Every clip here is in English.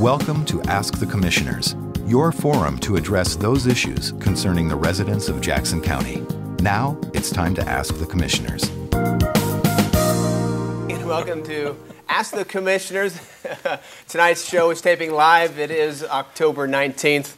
Welcome to Ask the Commissioners, your forum to address those issues concerning the residents of Jackson County. Now, it's time to ask the commissioners. And welcome to Ask the Commissioners. Tonight's show is taping live. It is October 19th.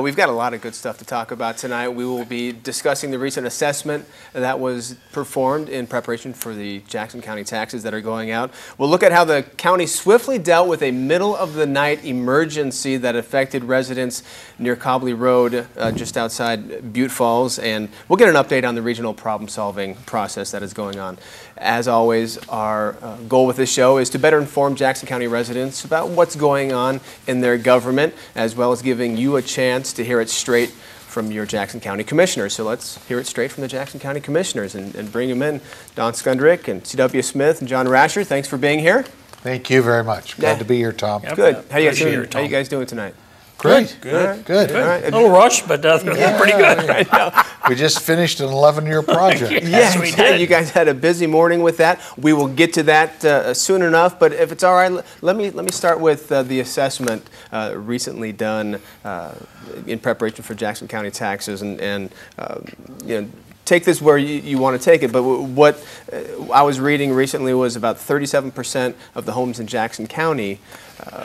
We've got a lot of good stuff to talk about tonight. We will be discussing the recent assessment that was performed in preparation for the Jackson County taxes that are going out. We'll look at how the county swiftly dealt with a middle-of-the-night emergency that affected residents near Cobley Road, just outside Butte Falls, and we'll get an update on the regional problem-solving process that is going on. As always, our goal with this show is to better inform Jackson County residents about what's going on in their government, as well as giving you a chance to hear it straight from your Jackson County Commissioners. So let's hear it straight from the Jackson County Commissioners and bring them in. Don Skundrich and C.W. Smith and John Rasher, thanks for being here. Thank you very much. Glad to be here, Tom. Yep. Good. How you guys doing tonight? Great. Good. All right. A little rushed, but pretty good. I know. We just finished an 11-year project. Yes, we did. You guys had a busy morning with that. We will get to that soon enough, but if it's all right, let me start with the assessment recently done in preparation for Jackson County taxes, and you know, take this where you want to take it, but what I was reading recently was about 37% of the homes in Jackson County,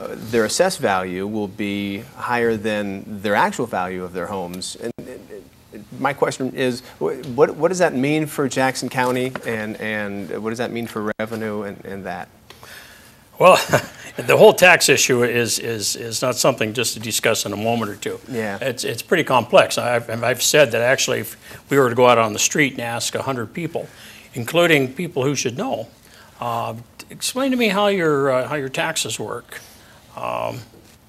their assessed value will be higher than their actual value of their homes. And my question is, what does that mean for Jackson County, and what does that mean for revenue and that? Well, the whole tax issue is not something just to discuss in a moment or two. Yeah. It's pretty complex. I've said that actually if we were to go out on the street and ask 100 people, including people who should know, explain to me how your taxes work.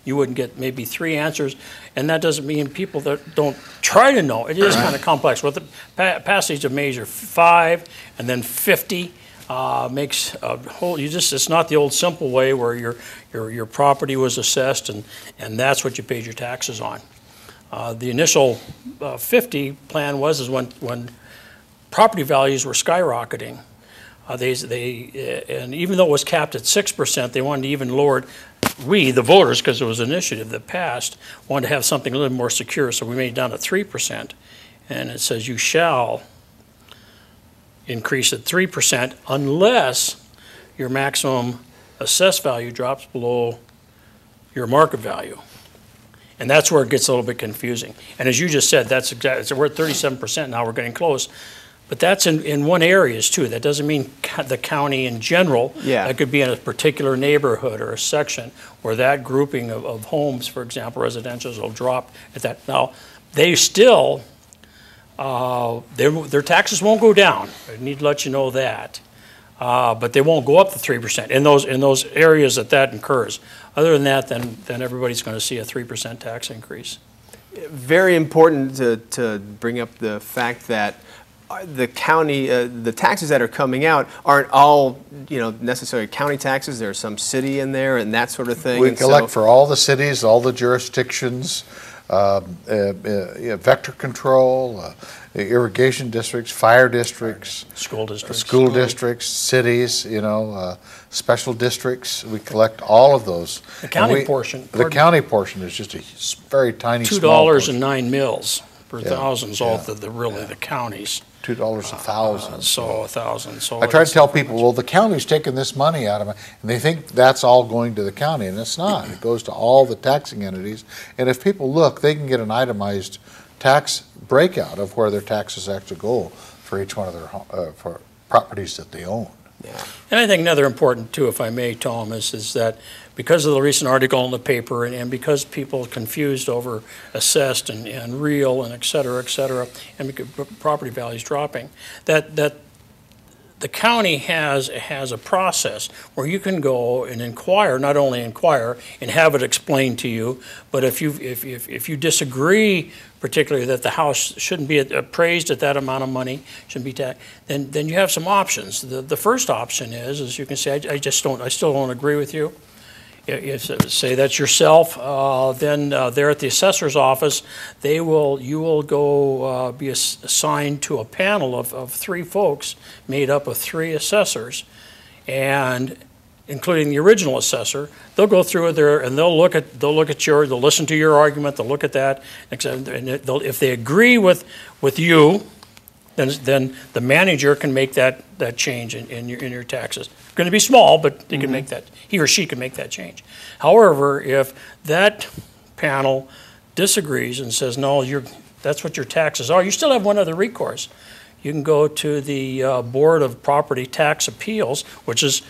You wouldn't get maybe 3 answers, and that doesn't mean people that don't try to know. It is kind of complex. With the passage of Measure 5 and then 50, makes a whole, it's not the old simple way where your property was assessed and that's what you paid your taxes on. The initial 50 plan was when property values were skyrocketing. And even though it was capped at 6%, they wanted to even lower it. We, the voters, because it was an initiative that passed, wanted to have something a little more secure, so we made it down to 3%. And it says you shall increase at 3% unless your maximum assessed value drops below your market value. And that's where it gets a little bit confusing. And as you just said, that's exactly, so we're at 37% now, we're getting close. But that's in one areas too. That doesn't mean the county in general. Yeah. That could be in a particular neighborhood or a section where that grouping of homes, for example, residentials, will drop at that. Now, they still, their taxes won't go down. I need to let you know that. But they won't go up to 3% in those areas that occurs. Other than that, then everybody's going to see a 3% tax increase. Very important to bring up the fact that the county, the taxes that are coming out aren't all, necessarily county taxes. There's some city in there and that sort of thing. We collect for all the cities, all the jurisdictions, vector control, irrigation districts, fire districts, school districts, cities, special districts. We collect all of those. The county portion. The county portion is just a very tiny, small portion. $2.09 per thousand is all really the counties. $2 a thousand. So a thousand. So I try to tell people, well, the county's taking this money out of it, and they think that's all going to the county, and it's not. It goes to all the taxing entities, and if people look, they can get an itemized tax breakout of where their taxes actually go for each one of their for properties that they own. Yeah. And I think another important too, if I may, Tom, is that because of the recent article in the paper and because people are confused over assessed and real and et cetera, and property values dropping, that the county has a process where you can go and inquire, not only inquire and have it explained to you, but if you disagree, particularly that the house shouldn't be appraised at that amount of money, shouldn't be taxed, then you have some options. The first option is, as you can say, I still don't agree with you. Say that's yourself, then there at the assessor's office, you will go be assigned to a panel of 3 folks made up of 3 assessors, and including the original assessor, they'll go through it there and they'll look at they'll listen to your argument, they'll look at that, and if they agree with you, then the manager can make that change in your taxes. It's going to be small, but they can make that, he or she can make that change. However, if that panel disagrees and says, no, that's what your taxes are, you still have one other recourse. You can go to the Board of Property Tax Appeals, which is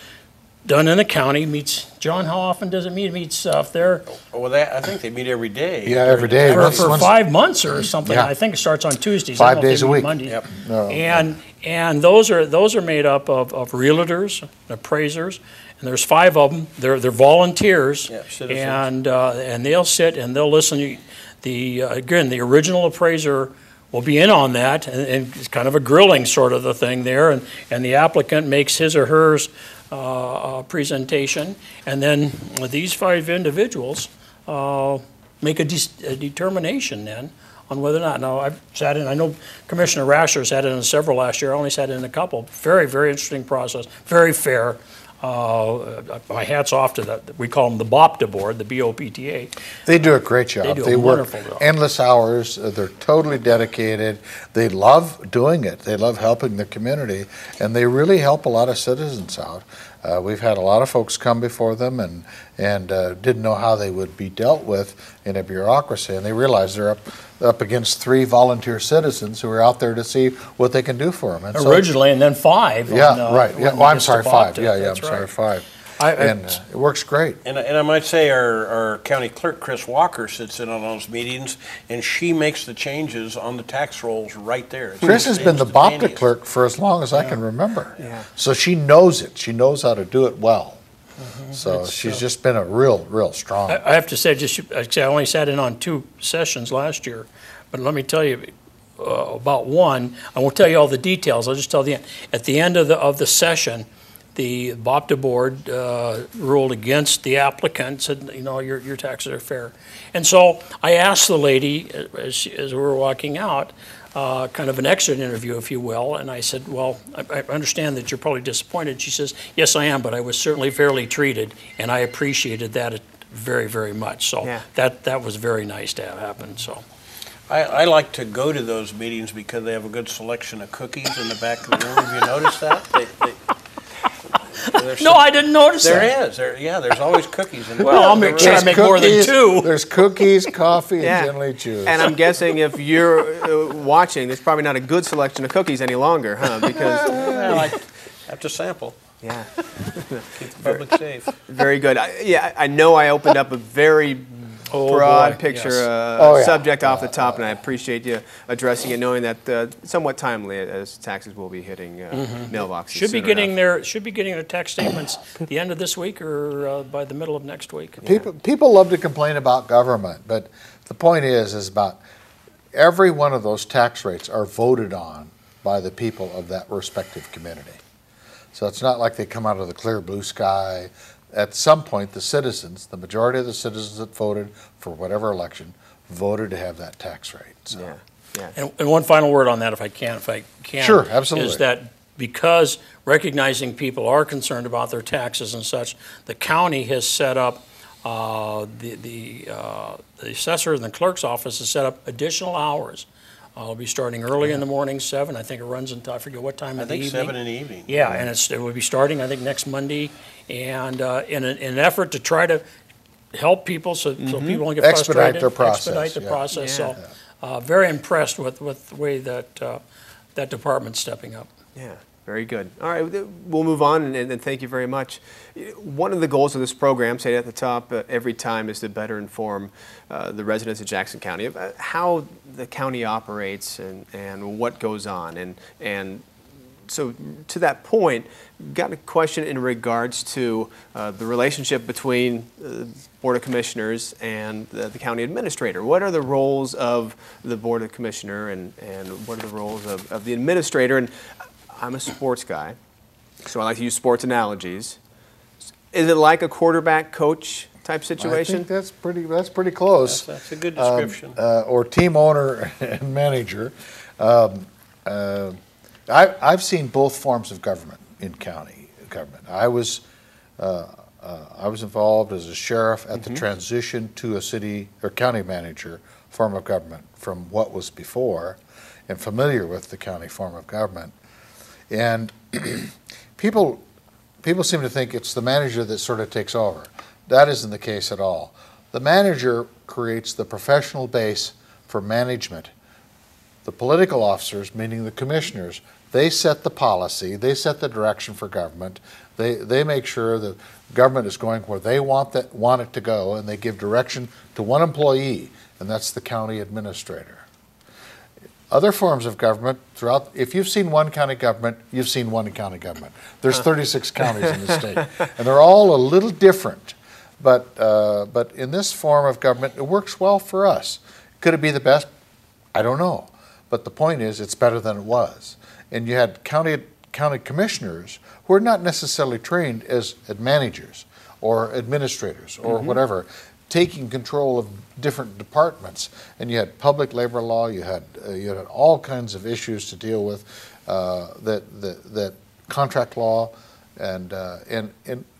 done in the county, meets, John, how often does it meet? It meets there Well, I think they meet every day. Yeah, every day. for 5 months or something. Yeah. I think it starts on Tuesdays. 5 I don't know if days they a meet week. Mondays. Yep. No. And those are made up of realtors, appraisers, and there's 5 of them. They're volunteers, Yeah, citizens. and they'll sit and they'll listen. Again, the original appraiser will be in on that, and it's kind of a grilling sort of a thing there, and the applicant makes his or hers presentation, and then these 5 individuals make a determination then on whether or not. Now, I've sat in, I know Commissioner Rasher sat in several last year, I only sat in a couple. Very, very interesting process, very fair. My hat's off to that. We call them the BOPTA board, the BOPTA. They do a great job. They do a They work wonderful job. endless hours. They're totally dedicated. They love doing it. They love helping the community, and they really help a lot of citizens out. We've had a lot of folks come before them and didn't know how they would be dealt with in a bureaucracy, and they realize they're up against 3 volunteer citizens who are out there to see what they can do for them. And so- Originally, and then 5. yeah, right. Yeah, when well, I'm it gets sorry, to 5. BOPTA. Yeah, I'm That's sorry, right. 5. I- And it works great. And I might say our county clerk, Chris Walker, sits in on those meetings, and she makes the changes on the tax rolls right there. Chris has been the BOPTA instantaneous. clerk for as long as I can remember. Yeah. So she knows it. She knows how to do it well. So she's just been a real strong. I have to say, I only sat in on 2 sessions last year, but let me tell you about one. I won't tell you all the details. I'll just tell the end. At the end of the session, the BOPTA board ruled against the applicant, said, your taxes are fair. And so I asked the lady as we were walking out, kind of an exit interview, if you will, and I said, well, I understand that you're probably disappointed. She says, yes, I am, but I was certainly fairly treated, and I appreciated that very, very much. So Yeah. that was very nice to have happen, so. I like to go to those meetings because they have a good selection of cookies in the back of the room. Have you noticed that? No, I didn't notice that. There is. There's always cookies in the Well, I'll back make of the sure room. I make more than 2. There's cookies, coffee, and Yeah. generally juice. And I'm guessing if you're watching, there's probably not a good selection of cookies any longer, huh? Because, Well, I have to sample. yeah, Keep the public safe. very good. I know I opened up a very Oh, broad boy, picture yes. Yeah. subject off the top, and I appreciate you addressing it, knowing that somewhat timely as taxes will be hitting mailboxes. Should be soon getting enough. their tax statements the end of this week or by the middle of next week. People love to complain about government, but the point is about every one of those tax rates are voted on by the people of that respective community. So it's not like they come out of the clear blue sky. At some point, the citizens, the majority of the citizens that voted for whatever election, voted to have that tax rate. So. Yeah. And one final word on that, if I can. Sure, absolutely. Is that because recognizing people are concerned about their taxes and such, the county has set up, the assessor and the clerk's office has set up additional hours. It'll be starting early in the morning, 7. I think it runs until, I forget what time I of the think evening. 7 in the evening. Yeah, and it will be starting, I think, next Monday. And in an effort to try to help people so people don't get Expedite frustrated. their process, Expedite the yeah. process. Yeah. So very impressed with the way that that department's stepping up. Yeah, very good. All right, we'll move on, and thank you very much. One of the goals of this program, say it at the top every time, is to better inform the residents of Jackson County of how the county operates and what goes on. And so to that point, got a question in regards to the relationship between the Board of Commissioners and the county administrator. What are the roles of the Board of Commissioner and what are the roles of the administrator? And I'm a sports guy, so I like to use sports analogies. Is it like a quarterback coach type I situation? think that's pretty close. That's a good description. Or team owner and manager. I've seen both forms of government in county government. I was I was involved as a sheriff at the transition to a city or county manager form of government from what was before, and familiar with the county form of government. And people seem to think it's the manager that sort of takes over. That isn't the case at all. The manager creates the professional base for management. The political officers, meaning the commissioners, they set the policy, they set the direction for government. They make sure that government is going where they want it to go, and they give direction to one employee, and that's the county administrator. Other forms of government throughout, if you've seen one county government, you've seen one county government. There's 36 counties in the state, and they're all a little different. But in this form of government, it works well for us. Could it be the best? I don't know. But the point is, it's better than it was. And you had county commissioners who are not necessarily trained as managers or administrators or whatever, taking control of different departments. And you had public labor law. You had all kinds of issues to deal with, that contract law, and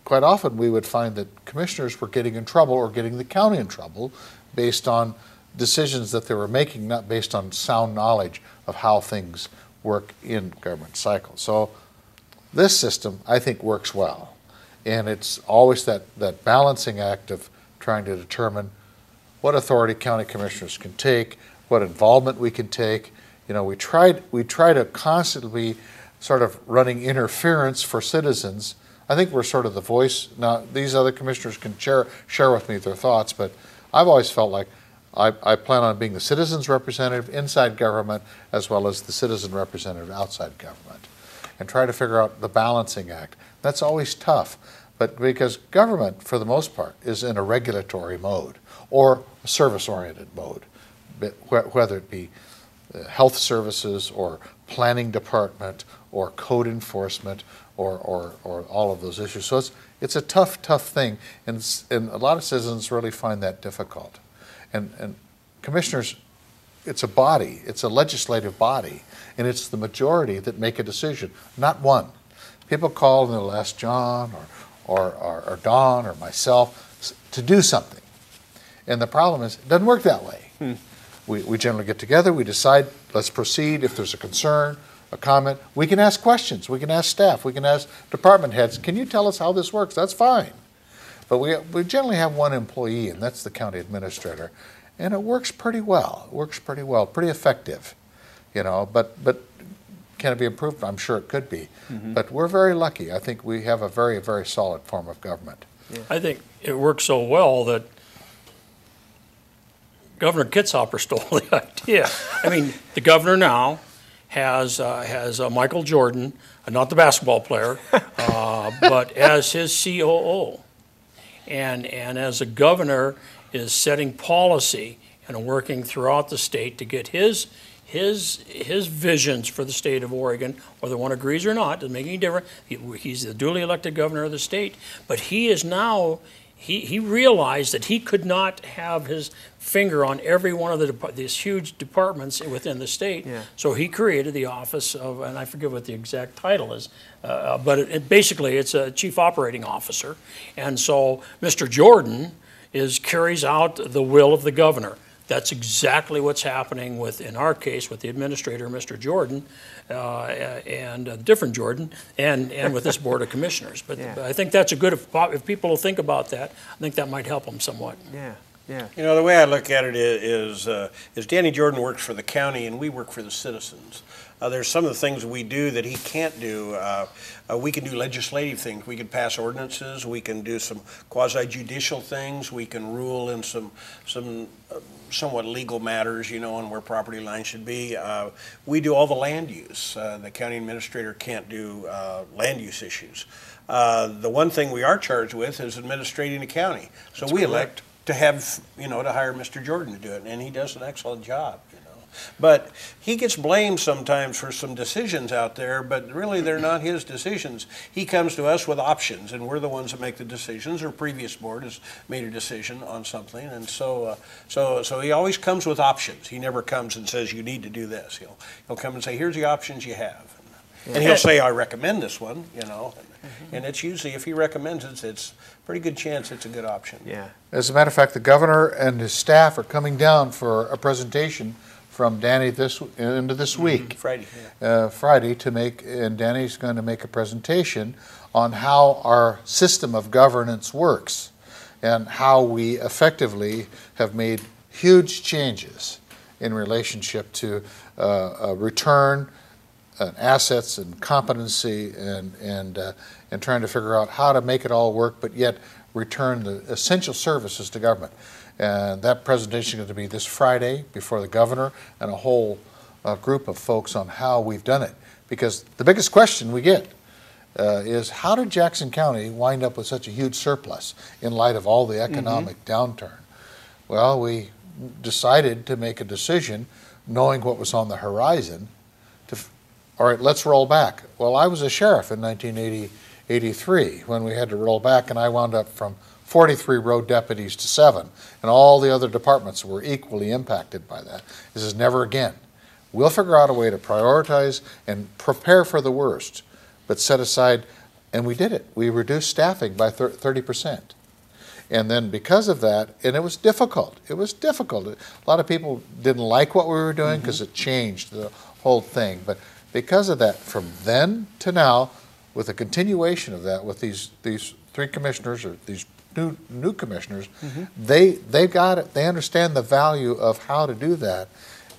quite often we would find that commissioners were getting in trouble or getting the county in trouble based on decisions that they were making, not based on sound knowledge of how things work in government cycles. So this system, I think, works well. And it's always that balancing act of trying to determine what authority county commissioners can take, what involvement we can take. You know, we try to constantly sort of running interference for citizens. I think we're sort of the voice. Now, these other commissioners can share with me their thoughts, but I've always felt like I plan on being the citizen's representative inside government as well as the citizen representative outside government, and try to figure out the balancing act. That's always tough, but because government, for the most part, is in a regulatory mode or a service-oriented mode, whether it be health services or planning department or code enforcement or all of those issues. So it's a tough thing, and a lot of citizens really find that difficult. And commissioners, it's a body, it's a legislative body, and it's the majority that make a decision, not one. People call and they'll ask John or Don or myself to do something. And the problem is, it doesn't work that way. We generally get together, we decide, let's proceed. If there's a concern, a comment, we can ask questions, we can ask staff, we can ask department heads, can you tell us how this works? That's fine. But we generally have one employee, and that's the county administrator, and it works pretty well. It works pretty well, pretty effective, you know. But can it be improved? I'm sure it could be. But we're very lucky. I think we have a very, very solid form of government. Yeah. I think it works so well that Governor Kitzhaber stole the idea. I mean, the governor now has Michael Jordan, not the basketball player, but as his COO. And as a governor is setting policy and working throughout the state to get his visions for the state of Oregon, whether one agrees or not, doesn't make any difference. He's the duly elected governor of the state, but he is now, he realized that he could not have his finger on every one of these huge departments within the state. Yeah. So he created the office of, and I forget what the exact title is, but basically it's a chief operating officer. And so Mr. Jordan carries out the will of the governor. That's exactly what's happening in our case, with the administrator, Mr. Jordan, and a different Jordan, and with this Board of Commissioners. But yeah. I think that's if people will think about that, I think that might help them somewhat. Yeah. Yeah. You know, the way I look at it is Danny Jordan works for the county and we work for the citizens. There's some of the things we do that he can't do. We can do legislative things. We can pass ordinances. We can do some quasi-judicial things. We can rule in some somewhat legal matters, you know, on where property lines should be. We do all the land use. The county administrator can't do land use issues. The one thing we are charged with is administrating the county. So we elect to have, you know, to hire Mr. Jordan to do it, and he does an excellent job, you know. But he gets blamed sometimes for some decisions out there, but really they're not his decisions. He comes to us with options, and we're the ones that make the decisions. Our previous board has made a decision on something, and so he always comes with options. He never comes and says, you need to do this. He'll come and say, here's the options you have. And he'll say, I recommend this one, you know. And it's usually, if he recommends it, it's a pretty good chance it's a good option. Yeah. As a matter of fact, the governor and his staff are coming down for a presentation from Danny into this week. Friday, yeah. Friday and Danny's going to make a presentation on how our system of governance works and how we effectively have made huge changes in relationship to return and assets and competency and trying to figure out how to make it all work, but yet return the essential services to government. And that presentation is going to be this Friday before the governor and a whole group of folks on how we've done it. Because the biggest question we get is, how did Jackson County wind up with such a huge surplus in light of all the economic downturn? Well, we decided to make a decision, knowing what was on the horizon, all right, let's roll back. Well, I was a sheriff in 1983 when we had to roll back, and I wound up from 43 road deputies to 7, and all the other departments were equally impacted by that. This is never again. We'll figure out a way to prioritize and prepare for the worst, but set aside, and we did it. We reduced staffing by 30%. And then because of that, and it was difficult. It was difficult. A lot of people didn't like what we were doing because it changed the whole thing. But because of that, from then to now, with a continuation of that, with these 3 commissioners, or these new commissioners, they got it. They understand the value of how to do that.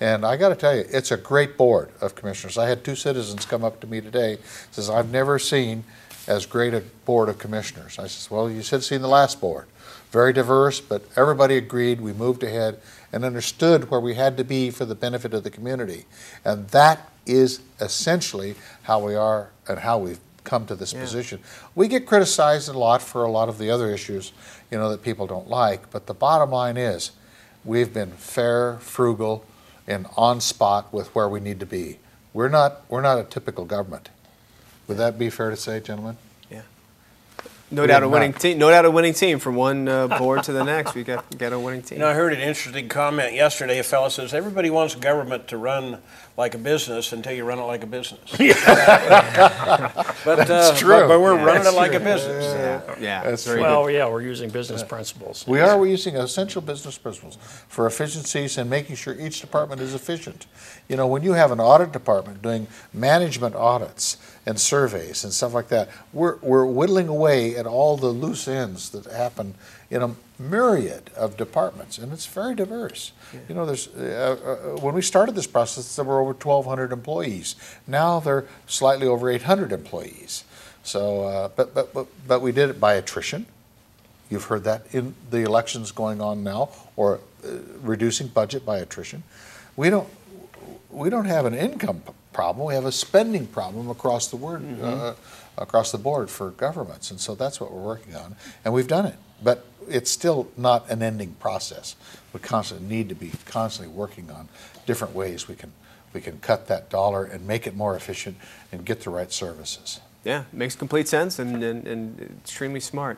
And I got to tell you, it's a great board of commissioners. I had 2 citizens come up to me today, says, I've never seen as great a board of commissioners. I says, well, you should have seen the last board. Very diverse, but everybody agreed. We moved ahead and understood where we had to be for the benefit of the community. And that is essentially how we are and how we've come to this position. We get criticized a lot for a lot of the other issues, you know, that people don't like, but the bottom line is we've been fair, frugal, and on spot with where we need to be. We're not a typical government. Would that be fair to say, gentlemen? No doubt a winning team. No doubt a winning team from one board to the next. We got a winning team. You know, I heard an interesting comment yesterday. A fellow says everybody wants government to run like a business until you run it like a business. But That's true. But we're running it like a business. Yeah. That's very true. good. We're using business principles. We're using essential business principles for efficiencies and making sure each department is efficient. You know, when you have an audit department doing management audits and surveys and stuff like that, we're whittling away at all the loose ends that happen in a myriad of departments, and it's very diverse. You know, there's when we started this process, there were over 1,200 employees. Now they're slightly over 800 employees. So, but we did it by attrition. You've heard that in the elections going on now, or reducing budget by attrition. We don't have an income problem. We have a spending problem across the board, across the board for governments, and so that's what we're working on, and we've done it. But it's still not an ending process. We constantly need to be constantly working on different ways we can cut that dollar and make it more efficient and get the right services. Yeah, makes complete sense and extremely smart.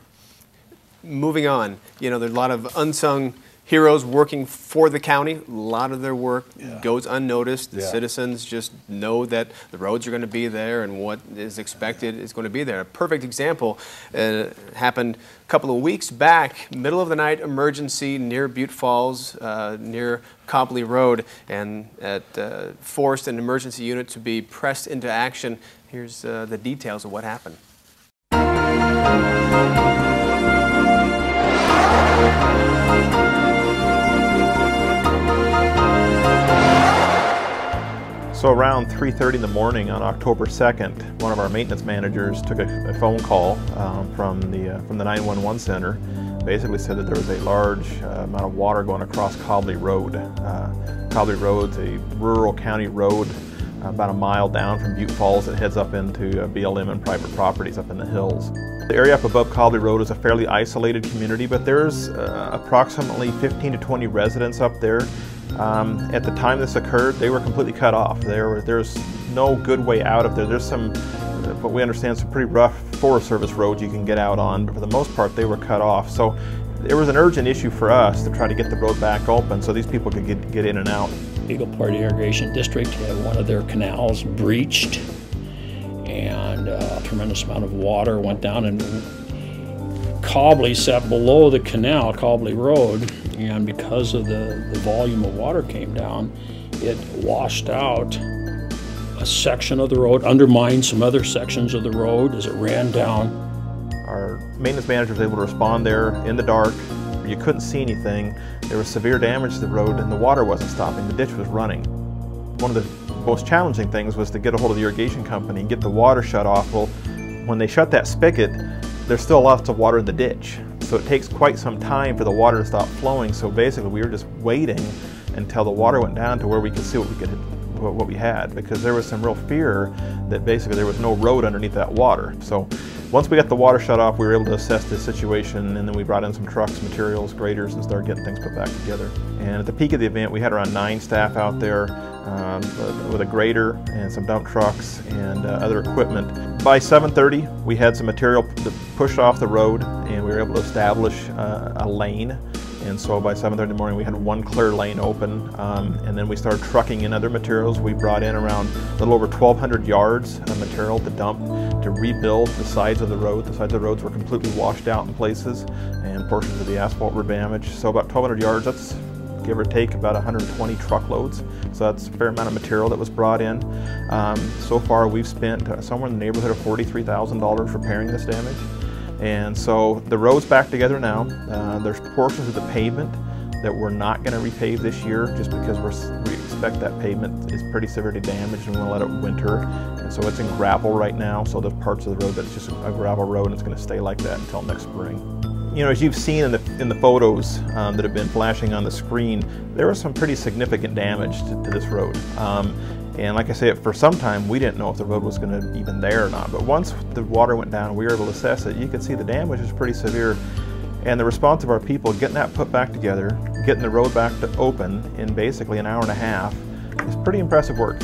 Moving on, you know, there's a lot of unsung heroes working for the county. A lot of their work goes unnoticed. The citizens just know that the roads are going to be there and what is expected is going to be there. A perfect example happened a couple of weeks back, middle of the night emergency near Butte Falls, near Cobley Road, and forced an emergency unit to be pressed into action. Here's the details of what happened. So around 3:30 in the morning on October 2nd, one of our maintenance managers took a phone call from the 911 center. Basically said that there was a large amount of water going across Cobley Road. Cobley Road's a rural county road about a mile down from Butte Falls that heads up into BLM and private properties up in the hills. The area up above Cobley Road is a fairly isolated community, but there's approximately 15 to 20 residents up there. At the time this occurred, they were completely cut off. There's no good way out of there. There's some, what we understand, some pretty rough Forest Service roads you can get out on, but for the most part they were cut off. So there was an urgent issue for us to try to get the road back open so these people could get in and out. Eagle Point Irrigation District had one of their canals breached, and a tremendous amount of water went down, and Cobley sat below the canal, Cobley Road, and because of the volume of water came down, it washed out a section of the road, undermined some other sections of the road as it ran down. Our maintenance manager was able to respond there in the dark. You couldn't see anything. There was severe damage to the road and the water wasn't stopping. The ditch was running. One of the most challenging things was to get a hold of the irrigation company and get the water shut off. Well, when they shut that spigot, there's still lots of water in the ditch. So it takes quite some time for the water to stop flowing. So basically we were just waiting until the water went down to where we could see what we had, because there was some real fear that basically there was no road underneath that water. So once we got the water shut off, we were able to assess the situation, and then we brought in some trucks, materials, graders, and started getting things put back together. And at the peak of the event, we had around 9 staff out there with a grader and some dump trucks and other equipment. By 7:30, we had some material pushed off the road, and we were able to establish a lane. And so by 7:30 in the morning, we had one clear lane open, and then we started trucking in other materials. We brought in around a little over 1,200 yards of material to dump to rebuild the sides of the road. The sides of the roads were completely washed out in places, and portions of the asphalt were damaged. So about 1,200 yards, that's give or take about 120 truckloads. So that's a fair amount of material that was brought in. So far, we've spent somewhere in the neighborhood of $43,000 repairing this damage. And so the road's back together now. There's portions of the pavement that we're not going to repave this year just because we expect that pavement is pretty severely damaged and we're going to let it winter. And so it's in gravel right now. So there's parts of the road that's just a gravel road and it's going to stay like that until next spring. You know, as you've seen in the photos that have been flashing on the screen, there was some pretty significant damage to this road. And like I say, for some time, we didn't know if the road was going to even there or not. But once the water went down and we were able to assess it, you could see the damage was pretty severe. And the response of our people, getting that put back together, getting the road back to open in basically an hour and a half, is pretty impressive work.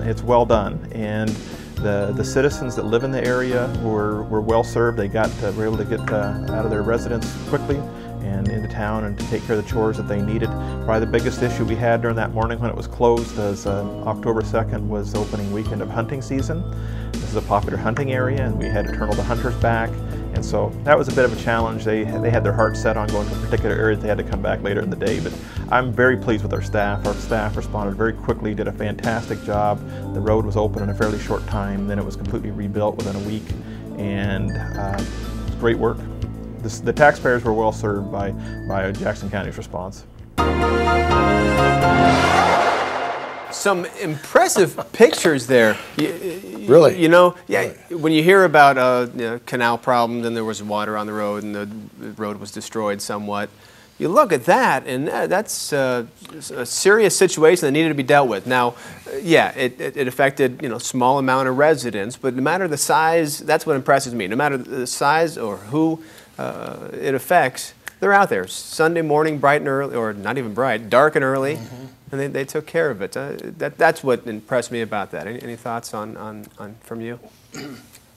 It's well done. And the citizens that live in the area were well served. They were able to get out of their residence quickly and into town and to take care of the chores that they needed. Probably the biggest issue we had during that morning when it was closed is October 2nd was the opening weekend of hunting season. This is a popular hunting area and we had to turn all the hunters back. And so that was a bit of a challenge. They had their hearts set on going to a particular area. They had to come back later in the day, but I'm very pleased with our staff. Our staff responded very quickly, did a fantastic job. The road was open in a fairly short time, then it was completely rebuilt within a week, and it was great work. The taxpayers were well served by Jackson County's response. Some impressive pictures there. Really? You know, yeah. When you hear about canal problems and there was water on the road and the road was destroyed somewhat, you look at that and that's a serious situation that needed to be dealt with. Now, yeah, it affected small amount of residents, but no matter the size, that's what impresses me. No matter the size or who it affects, they're out there Sunday morning, bright and early, or not even bright, dark and early. Mm-hmm. And they took care of it. That's what impressed me about that. Any thoughts on from you?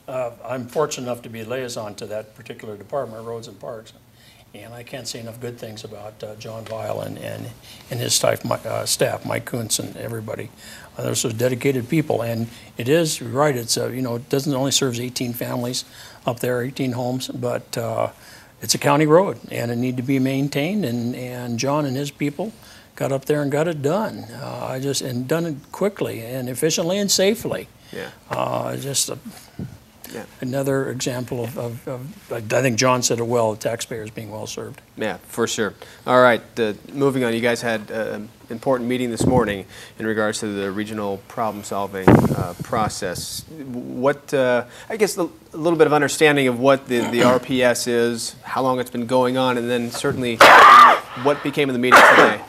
I'm fortunate enough to be liaison to that particular department, Roads and Parks, and I can't say enough good things about John Weil and his staff, Mike Kuntz and everybody. They're so dedicated people, and it is, you're right, it's it doesn't only serves 18 families up there, 18 homes, but it's a county road, and it need to be maintained, and John and his people got up there and got it done. And done it quickly and efficiently and safely. Yeah. Yeah. Another example of I think John said it well, taxpayers being well served. Yeah, for sure. All right, moving on, you guys had an important meeting this morning in regards to the regional problem-solving process. What, I guess a little bit of understanding of what the RPS is, how long it's been going on, and then certainly what became of the meeting today.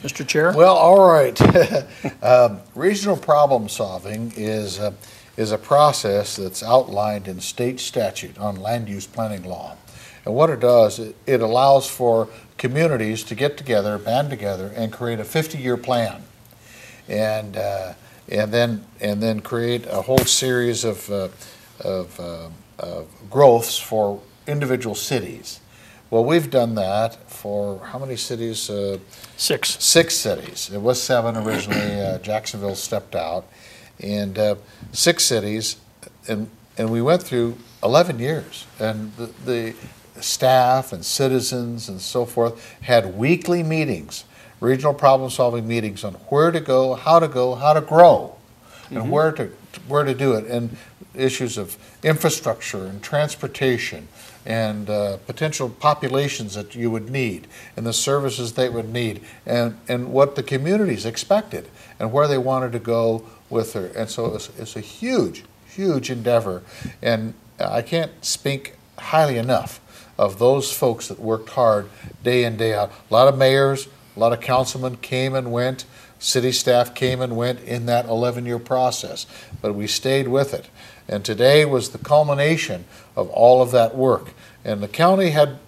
Mr. Chair? Well, all right. Regional problem solving is a process that's outlined in state statute on land use planning law. And what it does, it allows for communities to get together, band together, and create a 50-year plan. And then create a whole series of growths for individual cities. Well, we've done that for how many cities? 6. 6 cities. It was 7 originally. Jacksonville stepped out. and 6 cities, and we went through 11 years, and the staff and citizens and so forth had weekly meetings, regional problem-solving meetings on where to go, how to grow, and where to do it, and issues of infrastructure and transportation and potential populations that you would need and the services they would need and what the communities expected and where they wanted to go with her. And so it's a huge, huge endeavor, and I can't speak highly enough of those folks that worked hard day in, day out. A lot of mayors, a lot of councilmen came and went, city staff came and went in that 11-year process, but we stayed with it. And today was the culmination of all of that work. And the county had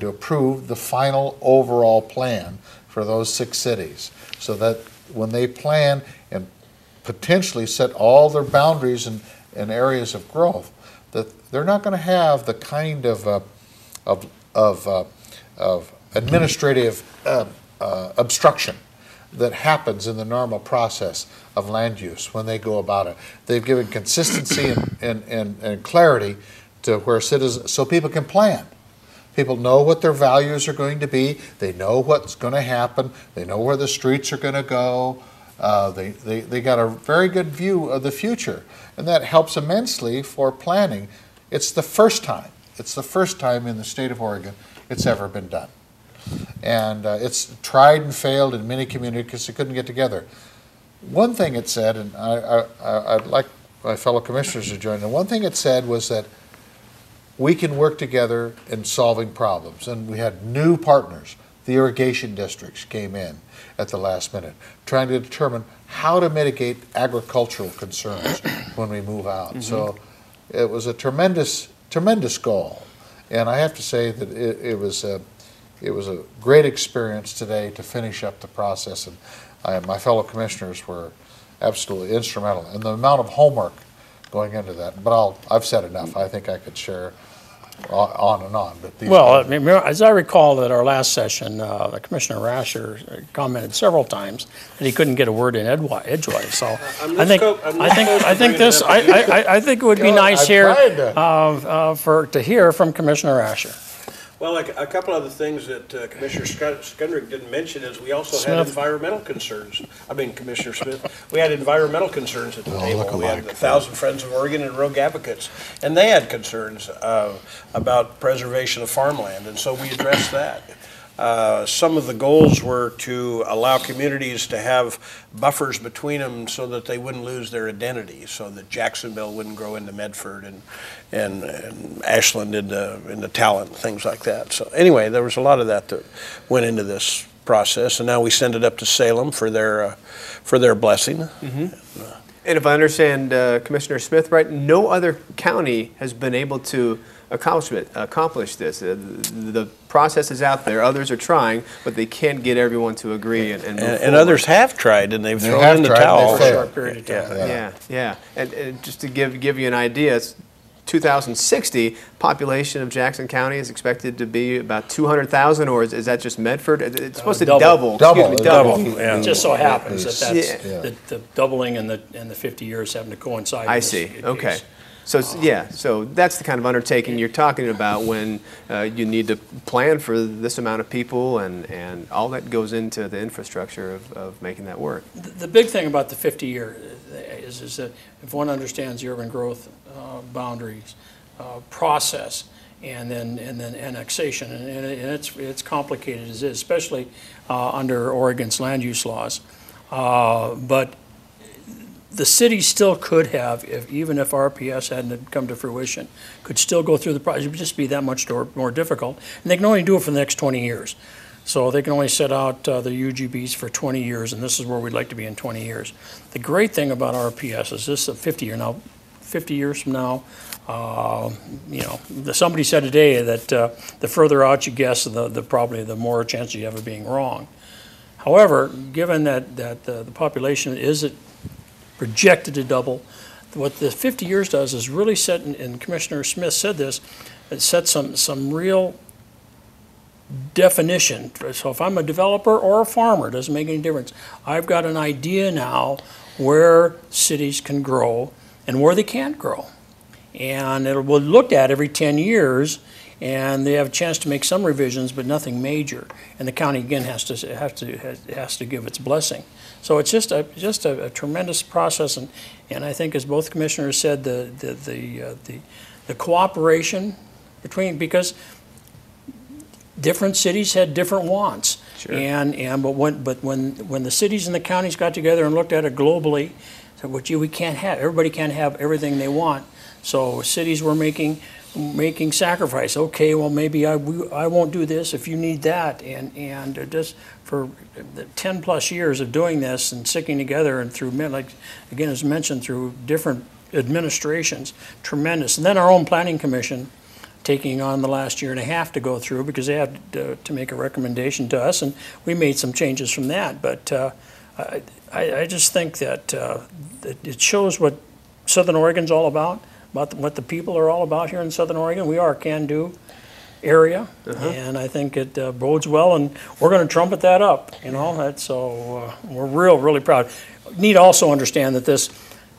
to approve the final overall plan for those 6 cities, so that when they plan and potentially set all their boundaries and areas of growth, that they're not going to have the kind of administrative obstruction that happens in the normal process of land use when they go about it. They've given consistency and clarity to where citizens, so people can plan. People know what their values are going to be. They know what's going to happen. They know where the streets are going to go. They got a very good view of the future, and that helps immensely for planning. It's the first time in the state of Oregon it's ever been done. And it's tried and failed in many communities because they couldn't get together. One thing it said, and I'd like my fellow commissioners to join in, one thing it said was that we can work together in solving problems. And we had new partners. The irrigation districts came in at the last minute, trying to determine how to mitigate agricultural concerns when we move out. So it was a tremendous, tremendous goal. And I have to say that it was a great experience today to finish up the process, and my fellow commissioners were absolutely instrumental. And the amount of homework going into that, but I've said enough. I think I could share on and on. But well, as I recall at our last session, Commissioner Rasher commented several times that he couldn't get a word in edgewise. So I think it would be nice here to hear from Commissioner Rasher. Well, a couple other things that Commissioner Skundrich didn't mention is we also had environmental concerns. I mean, Commissioner Smith, we had environmental concerns at the table. We had the 1,000 Friends of Oregon and Rogue Advocates, and they had concerns about preservation of farmland, and so we addressed that. Some of the goals were to allow communities to have buffers between them so that they wouldn't lose their identity, so that Jacksonville wouldn't grow into Medford and Ashland into Talent, things like that. So anyway, there was a lot of that went into this process, and now we send it up to Salem for their blessing. And if I understand Commissioner Smith right, no other county has been able to accomplish this. The process is out there. Others are trying, but they can't get everyone to agree and move forward. Others have tried, and they've thrown in the towel. For a short period of time. Yeah. And just to give you an idea, it's 2060, population of Jackson County is expected to be about 200,000, or is that just Medford? It's supposed to double. Double. Yeah. It just so happens that the doubling and the 50 years having to coincide. I see. Okay. So so that's the kind of undertaking you're talking about when you need to plan for this amount of people and all that goes into the infrastructure of making that work. The big thing about the 50-year is that if one understands the urban growth boundaries process and then annexation, and it's complicated as is, especially under Oregon's land use laws, but the city still could have, even if RPS hadn't come to fruition, could still go through the process. It would just be that much more difficult. And they can only do it for the next 20 years. So they can only set out the UGBs for 20 years, and this is where we'd like to be in 20 years. The great thing about RPS is this is a 50-year now. 50 years from now, somebody said today that the further out you guess, probably the more chance you have of being wrong. However, given that the population is projected to double, what the 50 years does is really set, and Commissioner Smith said this, it sets some real definition. So if I'm a developer or a farmer, it doesn't make any difference. I've got an idea now where cities can grow and where they can't grow. And it will be looked at every 10 years, and they have a chance to make some revisions, but nothing major. And the county again has to give its blessing. So it's just a tremendous process, and I think, as both commissioners said, the cooperation between, because different cities had different wants. Sure. But when the cities and the counties got together and looked at it globally, said, well, gee, everybody can't have everything they want. So cities were making sacrifice. Okay, well, maybe I won't do this if you need that. And just for 10 plus years of doing this and sticking together, and through, like again as mentioned, through different administrations, tremendous. And then our own planning commission taking on the last year and a half to go through, because they had to make a recommendation to us, and we made some changes from that. But I just think that it shows what Southern Oregon's all about what the people are all about here in Southern Oregon. We are a can-do area, and I think it bodes well, and we're going to trumpet that up. So we're really proud. Need to also understand that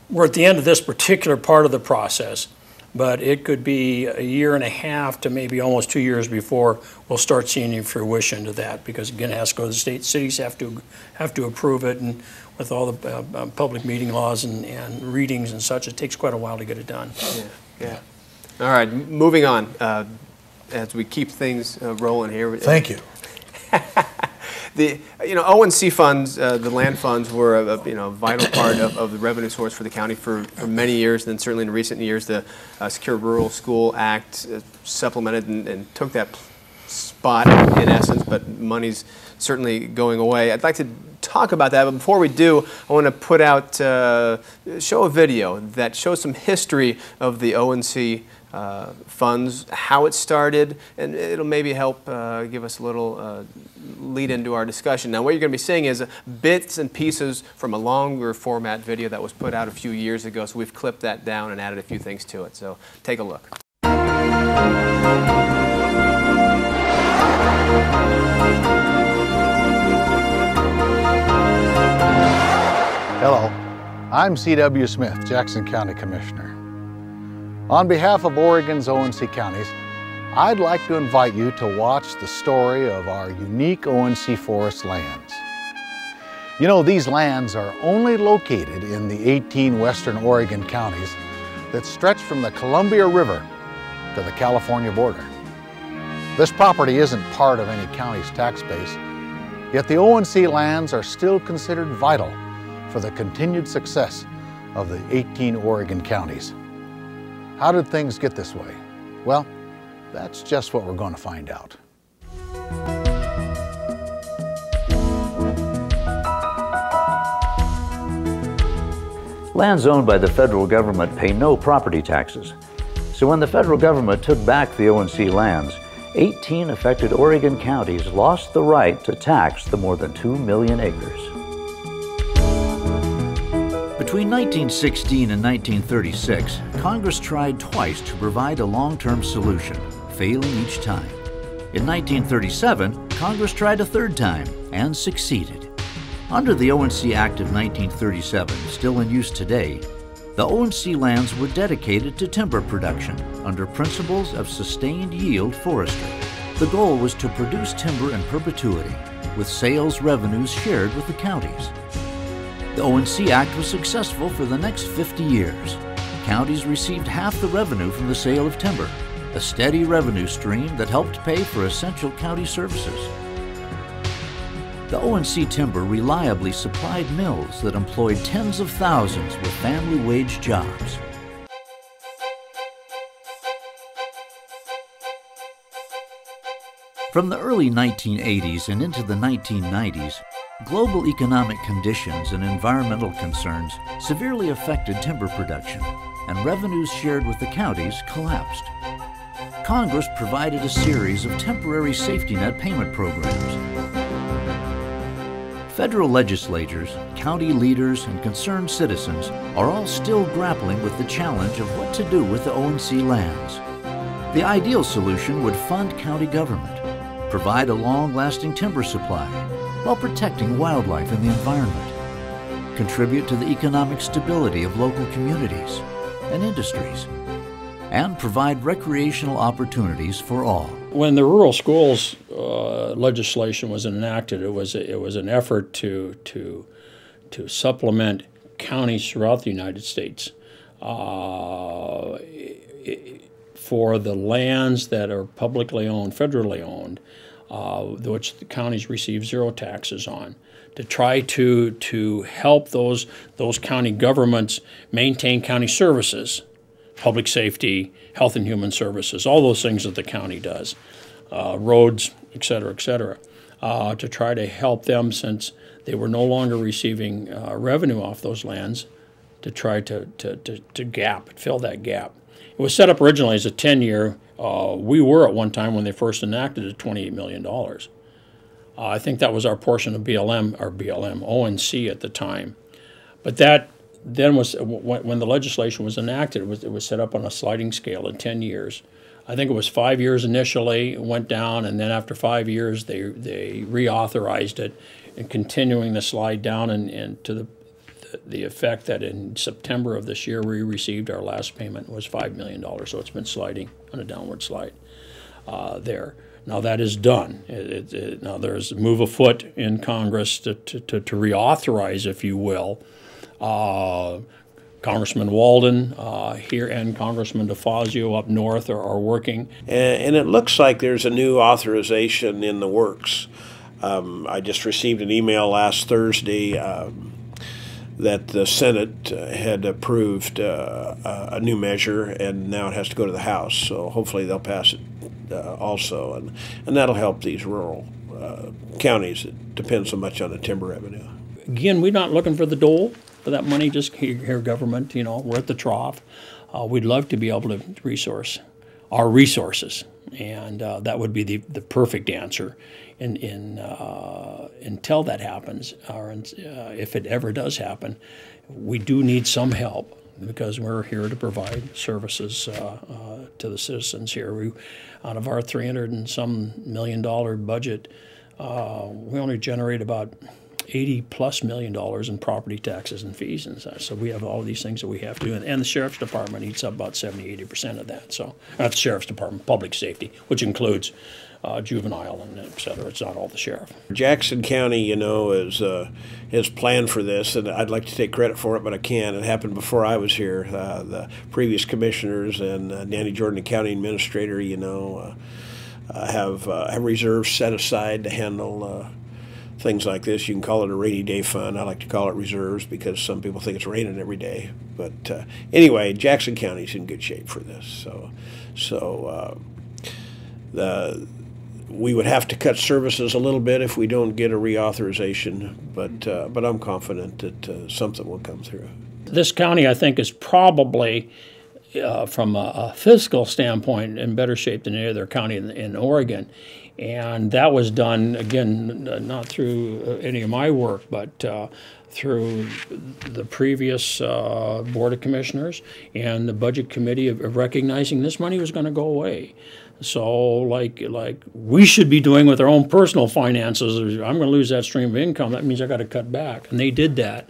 we're at the end of this particular part of the process, but it could be a year and a half to maybe almost 2 years before we'll start seeing any fruition to that, because again, it has to go to the state. Cities have to approve it, and with all the public meeting laws and readings and such, it takes quite a while to get it done. Yeah. All right, moving on. As we keep things rolling here. Thank you. The O&C funds, the land funds, were a vital part of the revenue source for the county for many years. And then certainly in recent years, the Secure Rural School Act supplemented and took that spot in essence, but money's certainly going away. I'd like to talk about that, but before we do, I want to put out, show a video that shows some history of the O&C funds, how it started, and it'll maybe help give us a little lead into our discussion. Now, what you're going to be seeing is bits and pieces from a longer format video that was put out a few years ago, so we've clipped that down and added a few things to it. So take a look. Hello, I'm C.W. Smith, Jackson County Commissioner. On behalf of Oregon's O&C counties, I'd like to invite you to watch the story of our unique O&C forest lands. You know, these lands are only located in the 18 western Oregon counties that stretch from the Columbia River to the California border. This property isn't part of any county's tax base, yet the O&C lands are still considered vital for the continued success of the 18 Oregon counties. How did things get this way? Well, that's just what we're going to find out. Lands owned by the federal government pay no property taxes. So when the federal government took back the O&C lands, 18 affected Oregon counties lost the right to tax the more than 2 million acres. Between 1916 and 1936, Congress tried twice to provide a long-term solution, failing each time. In 1937, Congress tried a third time and succeeded. Under the O&C Act of 1937, still in use today, the O&C lands were dedicated to timber production under principles of sustained yield forestry. The goal was to produce timber in perpetuity, with sales revenues shared with the counties. The O&C Act was successful for the next 50 years. Counties received half the revenue from the sale of timber, a steady revenue stream that helped pay for essential county services. The O&C timber reliably supplied mills that employed tens of thousands with family wage jobs. From the early 1980s and into the 1990s, global economic conditions and environmental concerns severely affected timber production, and revenues shared with the counties collapsed. Congress provided a series of temporary safety net payment programs. Federal legislatures, county leaders, and concerned citizens are all still grappling with the challenge of what to do with the O&C lands. The ideal solution would fund county government, provide a long-lasting timber supply, while protecting wildlife and the environment. contribute to the economic stability of local communities and industries, and provide recreational opportunities for all. When the rural schools legislation was enacted, it was an effort to supplement counties throughout the United States for the lands that are publicly owned, federally owned, which the counties receive zero taxes on, to try to help those county governments maintain county services, public safety, health and human services, all those things that the county does, roads, et cetera, to try to help them, since they were no longer receiving revenue off those lands, to try to fill that gap. It was set up originally as a 10-year. We were at one time, when they first enacted it, $28 million. I think that was our portion of ONC at the time. But that then was, when the legislation was enacted, it was set up on a sliding scale of 10 years. I think it was 5 years initially, it went down, and then after 5 years they reauthorized it, and continuing the slide down, and to the effect that in September of this year we received our last payment was $5 million. So it's been sliding on a downward slide there. Now that is done. Now there's a move afoot in Congress to reauthorize, if you will. Congressman Walden here and Congressman DeFazio up north are working. And it looks like there's a new authorization in the works. I just received an email last Thursday that the Senate had approved a new measure, and now it has to go to the House. So hopefully they'll pass it also, and that'll help these rural counties that depend so much on the timber revenue. Again, we're not looking for the dole for that money, just here government, we're at the trough. We'd love to be able to resource our resources, and that would be the perfect answer until that happens, or if it ever does happen. We do need some help, because we're here to provide services to the citizens here. Out of our $300 and some million budget, we only generate about $80+ million in property taxes and fees and such. So we have all of these things that we have to do, and the Sheriff's Department eats up about 70–80% of that. So not the Sheriff's Department, public safety, which includes juvenile and et cetera. It's not all the sheriff. Jackson County, is planned for this, and I'd like to take credit for it, but I can't. It happened before I was here. The previous commissioners and Danny Jordan, the county administrator, have reserves set aside to handle things like this. You can call it a rainy day fund. I like to call it reserves, because some people think it's raining every day. But anyway, Jackson County's in good shape for this. We would have to cut services a little bit if we don't get a reauthorization, but I'm confident that something will come through. This county, I think, is probably, from a fiscal standpoint, in better shape than any other county in Oregon. And that was done, again, not through any of my work, but through the previous Board of Commissioners and the Budget Committee of recognizing this money was going to go away. So like we should be doing with our own personal finances, I'm going to lose that stream of income, that means I got to cut back. And they did that.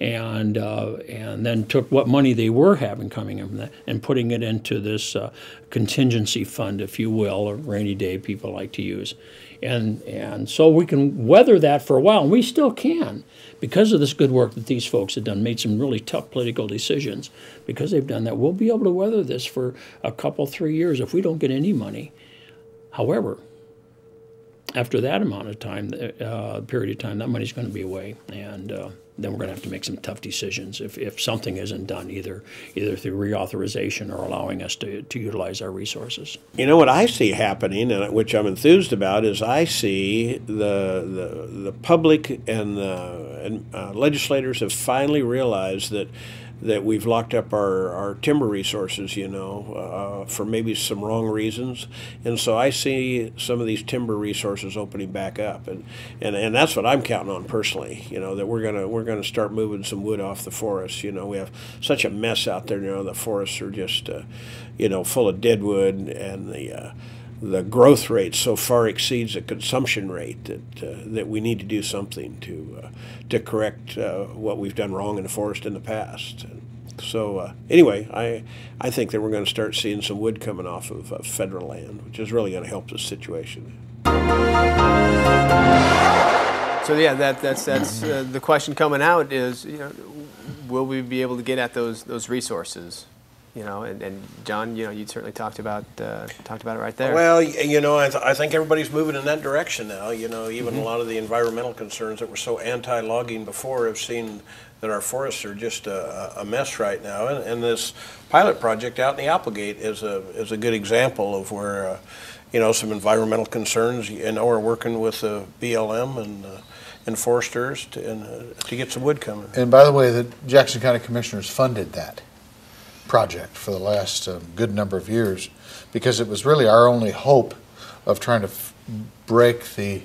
And then took what money they were having coming in from that and putting it into this contingency fund, if you will, or rainy day people like to use. And so we can weather that for a while, and we still can, because of this good work that these folks have done, made some really tough political decisions. Because they've done that, we'll be able to weather this for a couple, 3 years if we don't get any money. However, after that amount of time, period of time, that money's going to be away, and then we're going to have to make some tough decisions if something isn't done, either through reauthorization or allowing us to utilize our resources. What I see happening, and which I'm enthused about, is I see the public and legislators have finally realized that we've locked up our timber resources, for maybe some wrong reasons. And so I see some of these timber resources opening back up. And that's what I'm counting on personally, that we're gonna start moving some wood off the forests. We have such a mess out there now. The forests are just, full of dead wood, and the growth rate so far exceeds the consumption rate that we need to do something to correct what we've done wrong in the forest in the past. So anyway, I think that we're going to start seeing some wood coming off of federal land, which is really going to help the situation. So yeah, that's the question coming out is, will we be able to get at those resources? And John, you certainly talked about it right there. Well, I think everybody's moving in that direction now. Even a lot of the environmental concerns that were so anti-logging before have seen that our forests are just a mess right now. And this pilot project out in the Applegate is a good example of where some environmental concerns. We're working with BLM and foresters to get some wood coming. And by the way, the Jackson County Commissioners funded that project for the last good number of years, because it was really our only hope of trying to break the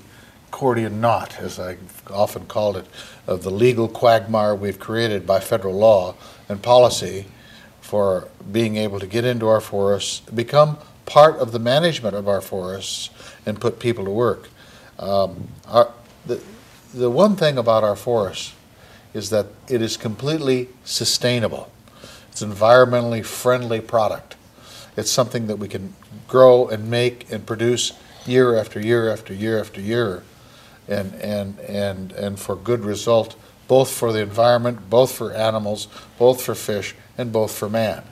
accordion knot, as I often called it, of the legal quagmire we've created by federal law and policy for being able to get into our forests, become part of the management of our forests, and put people to work. The one thing about our forests is that it is completely sustainable. It's an environmentally friendly product. It's something that we can grow and make and produce year after year after year after year, and for good result, both for the environment, both for animals, both for fish, and both for man.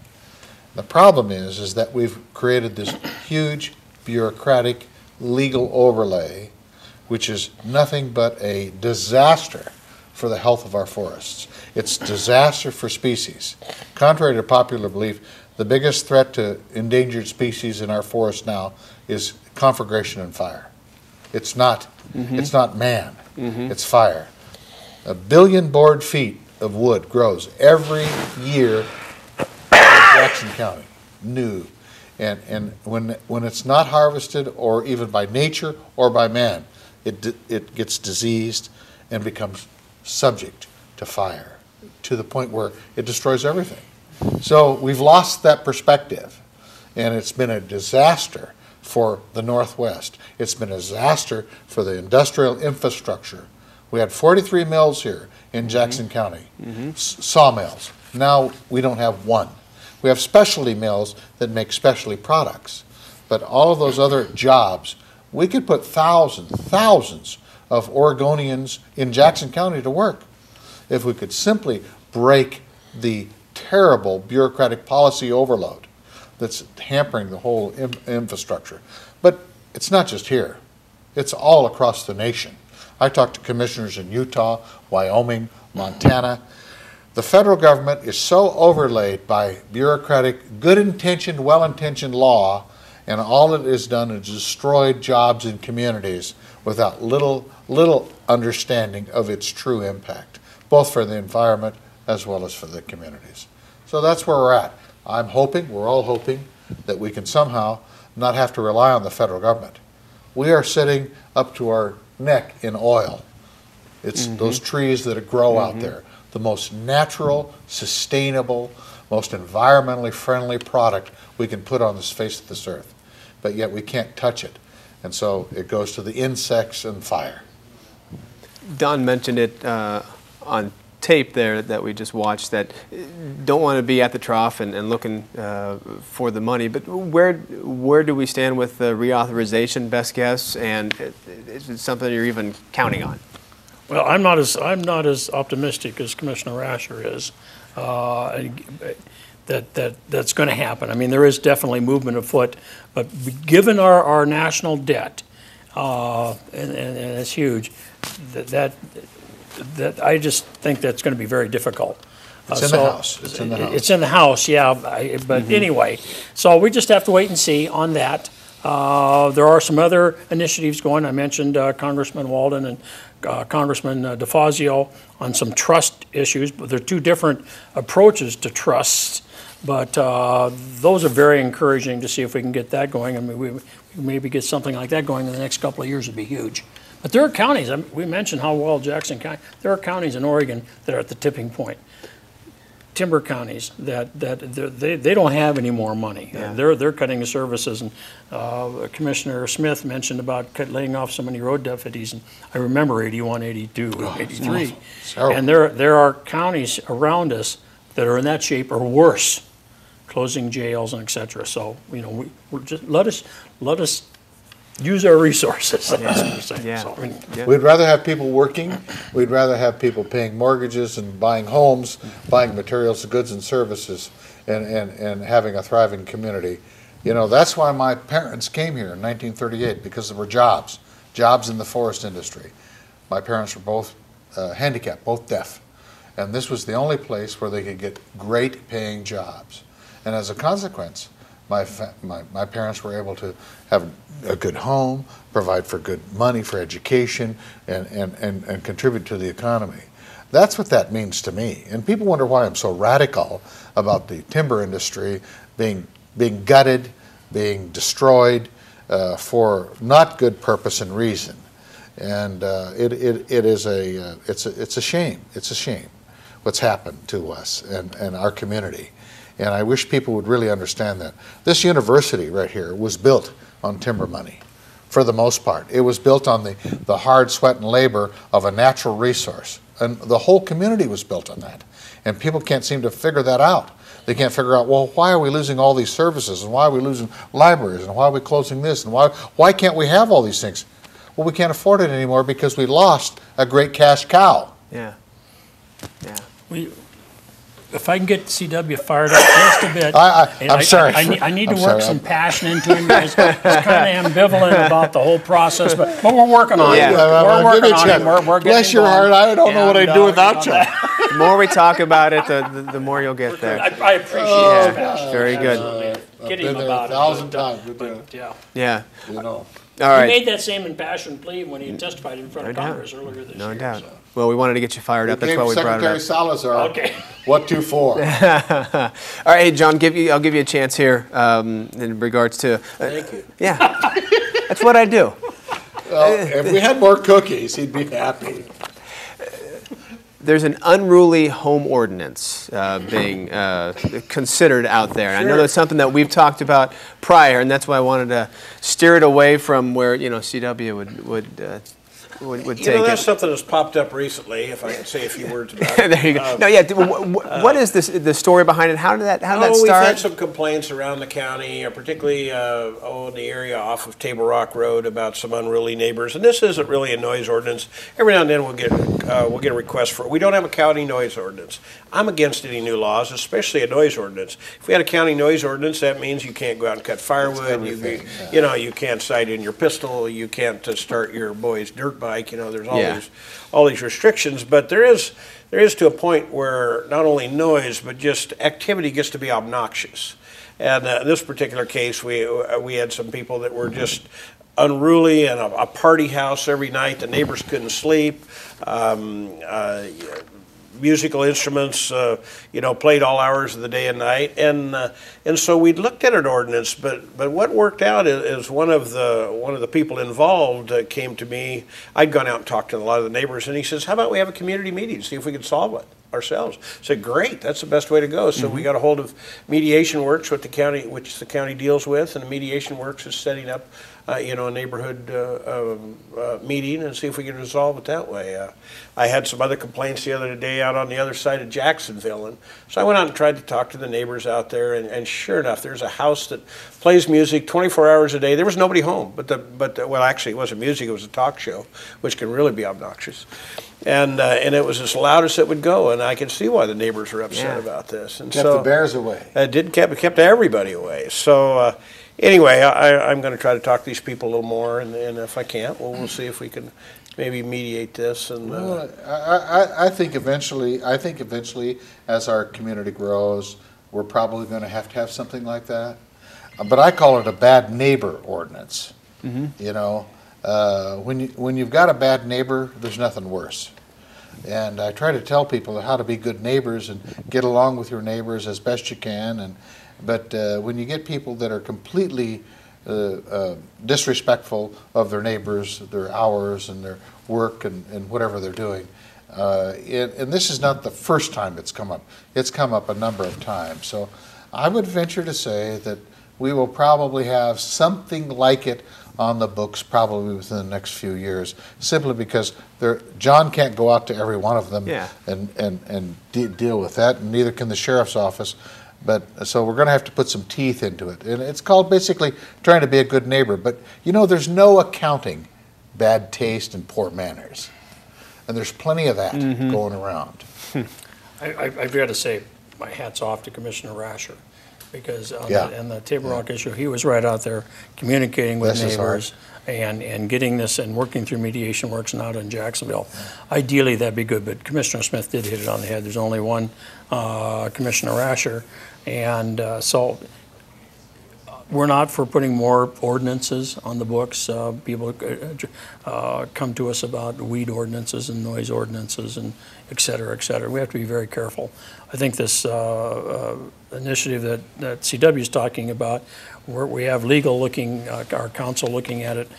The problem is that we've created this huge bureaucratic legal overlay, which is nothing but a disaster for the health of our forests. It's disaster for species. Contrary to popular belief, the biggest threat to endangered species in our forests now is conflagration and fire. It's not man, it's fire. 1 billion board feet of wood grows every year in Jackson County, new. And when it's not harvested, or even by nature or by man, it gets diseased and becomes subject to fire, to the point where it destroys everything. So we've lost that perspective, and it's been a disaster for the Northwest. It's been a disaster for the industrial infrastructure. We had 43 mills here in Jackson County, sawmills. Now we don't have one. We have specialty mills that make specialty products, but all of those other jobs, we could put thousands of Oregonians in Jackson County to work if we could simply break the terrible bureaucratic policy overload that's hampering the whole infrastructure. But it's not just here. It's all across the nation. I talked to commissioners in Utah, Wyoming, Montana. The federal government is so overlaid by bureaucratic, good-intentioned, well-intentioned law, and all it has done is destroyed jobs in communities without little understanding of its true impact, both for the environment as well as for the communities. So that's where we're at. I'm hoping, we're all hoping, that we can somehow not have to rely on the federal government. We are sitting up to our neck in oil. It's those trees that grow out there, the most natural, sustainable, most environmentally friendly product we can put on the face of this earth. But yet we can't touch it. And so it goes to the insects and fire. Don mentioned it on tape there that we just watched, that don't want to be at the trough and looking for the money. But where do we stand with the reauthorization, best guess? And is it something you're even counting on? Well, I'm not as optimistic as Commissioner Rasher is. That's going to happen. I mean, there is definitely movement afoot, but given our national debt, and it's huge, that I just think that's going to be very difficult. It's in the House. It's in the House. It's in the House, yeah. But anyway, so we just have to wait and see on that. There are some other initiatives going. I mentioned Congressman Walden and Congressman DeFazio on some trust issues, but there are two different approaches to trusts. But those are very encouraging to see if we can get that going. I mean, we maybe get something like that going in the next couple of years would be huge. But there are counties, we mentioned how well Jackson County, there are counties in Oregon that are at the tipping point. timber counties that they don't have any more money. Yeah. They're cutting the services, and Commissioner Smith mentioned about laying off so many road deputies, and I remember 81, 82, 83, and there are counties around us that are in that shape or worse, closing jails and et cetera. So we're just let us use our resources. That's what I'm saying. Yeah. So, We'd rather have people working. We'd rather have people paying mortgages and buying homes, buying materials, goods, and services, and having a thriving community. That's why my parents came here in 1938, because there were jobs in the forest industry. My parents were both handicapped, both deaf, and this was the only place where they could get great paying jobs. And as a consequence, my parents were able to have a good home, provide for good money for education, and contribute to the economy. That's what that means to me. And people wonder why I'm so radical about the timber industry being gutted, being destroyed for not good purpose and reason. And it's a shame. It's a shame what's happened to us and our community. And I wish people would really understand that. This university right here was built on timber money, for the most part. It was built on the hard sweat and labor of a natural resource. And the whole community was built on that. And people can't seem to figure that out. They can't figure out, well, why are we losing all these services? And why are we losing libraries? And why are we closing this? And why can't we have all these things? Well, we can't afford it anymore because we lost a great cash cow. Yeah. If I can get CW fired up just a bit. I'm sorry. I need to work some passion into him, because he's kind of ambivalent about the whole process, but we're working on it. We're working on it. We're getting Bless your heart, I don't know what I'd do without you. The more we talk about it, the more you'll get there. I appreciate his passion. Very good. Get I've him been there about 1,000 it. times. Yeah. Yeah. All All He right. made that same impassioned plea when he testified in front of No doubt. Congress earlier this No year. doubt. So. Well, we wanted to get you fired up. That's why we brought Secretary it Salazar. Okay. What to for? up. All right, hey, John, I'll give you a chance here in regards to. Thank you. Yeah. That's what I do. Well, if we had more cookies, he'd be happy. There's an unruly home ordinance being considered out there. And I know that's something that we've talked about prior, and that's why I wanted to steer it away from where CW would take That's it. something that's popped up recently, if I can say a few words about it. There you go. No, yeah. What is the story behind it? How did that We've start? had some complaints around the county, particularly in the area off of Table Rock Road, about some unruly neighbors. And this isn't really a noise ordinance. Every now and then we'll get a request for it. We don't have a county noise ordinance. I'm against any new laws, especially a noise ordinance. If we had a county noise ordinance, that means you can't go out and cut firewood. You can't sight in your pistol. You can't start your boy's dirt bike. There's all these restrictions. But there is to a point where not only noise, but just activity gets to be obnoxious. And in this particular case, we had some people that were just unruly in a party house every night. The neighbors couldn't sleep. Musical instruments, played all hours of the day and night, and so we looked at an ordinance. But what worked out is one of the people involved came to me. I'd gone out and talked to a lot of the neighbors, and he says, "How about we have a community meeting, see if we can solve it ourselves?" I said, "Great, that's the best way to go." So we got a hold of Mediation Works, which the county deals with, and Mediation Works is setting up a neighborhood meeting and see if we can resolve it that way. I had some other complaints the other day out on the other side of Jacksonville, and so I went out and tried to talk to the neighbors out there, and sure enough, there's a house that plays music 24 hours a day. There was nobody home, well, actually, it wasn't music, it was a talk show, which can really be obnoxious. And it was as loud as it would go, and I can see why the neighbors were upset about this. And Kept the bears away. It kept everybody away. So anyway, I'm going to try to talk to these people a little more, and if I can't, we'll see if we can maybe mediate this. And I think eventually, as our community grows, we're probably going to have something like that. But I call it a bad neighbor ordinance. When you've got a bad neighbor, there's nothing worse. And I try to tell people how to be good neighbors and get along with your neighbors as best you can. But when you get people that are completely disrespectful of their neighbors, their hours and their work and whatever they're doing, And this is not the first time it's come up. It's come up a number of times. So I would venture to say that we will probably have something like it on the books probably within the next few years, simply because John can't go out to every one of them and deal with that, and neither can the sheriff's office. But so we're going to have to put some teeth into it. And it's called basically trying to be a good neighbor. But you know, there's no accounting bad taste and poor manners. And there's plenty of that going around. I've got to say, my hat's off to Commissioner Rasher, because on the Table Rock issue, he was right out there communicating with neighbors and getting this and working through mediation works out in Jacksonville. Ideally, that'd be good, but Commissioner Smith did hit it on the head. There's only one Commissioner Rasher, and so we're not for putting more ordinances on the books. People come to us about weed ordinances and noise ordinances and et cetera, et cetera. We have to be very careful. I think this initiative that CW is talking about, where we have legal looking, our council looking at it